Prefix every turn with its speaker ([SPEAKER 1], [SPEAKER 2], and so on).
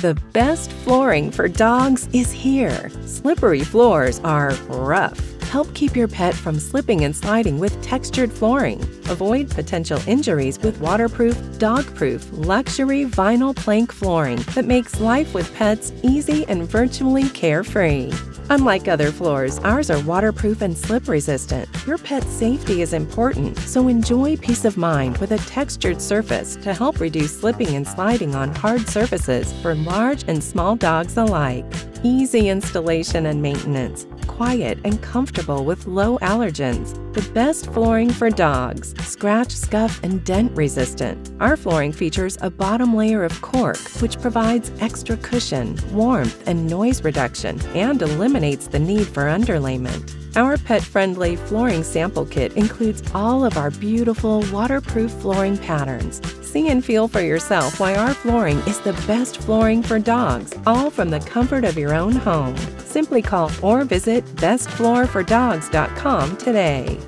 [SPEAKER 1] The best flooring for dogs is here. Slippery floors are rough. Help keep your pet from slipping and sliding with textured flooring. Avoid potential injuries with waterproof, dog-proof, luxury vinyl plank flooring that makes life with pets easy and virtually carefree. Unlike other floors, ours are waterproof and slip-resistant. Your pet's safety is important, so enjoy peace of mind with a textured surface to help reduce slipping and sliding on hard surfaces for large and small dogs alike. Easy installation and maintenance. Quiet and comfortable with low allergens. The best flooring for dogs. Scratch, scuff, and dent resistant. Our flooring features a bottom layer of cork, which provides extra cushion, warmth, and noise reduction, and eliminates the need for underlayment. Our pet-friendly flooring sample kit includes all of our beautiful waterproof flooring patterns. See and feel for yourself why our flooring is the best flooring for dogs, all from the comfort of your own home. Simply call or visit bestfloorfordogs.com today.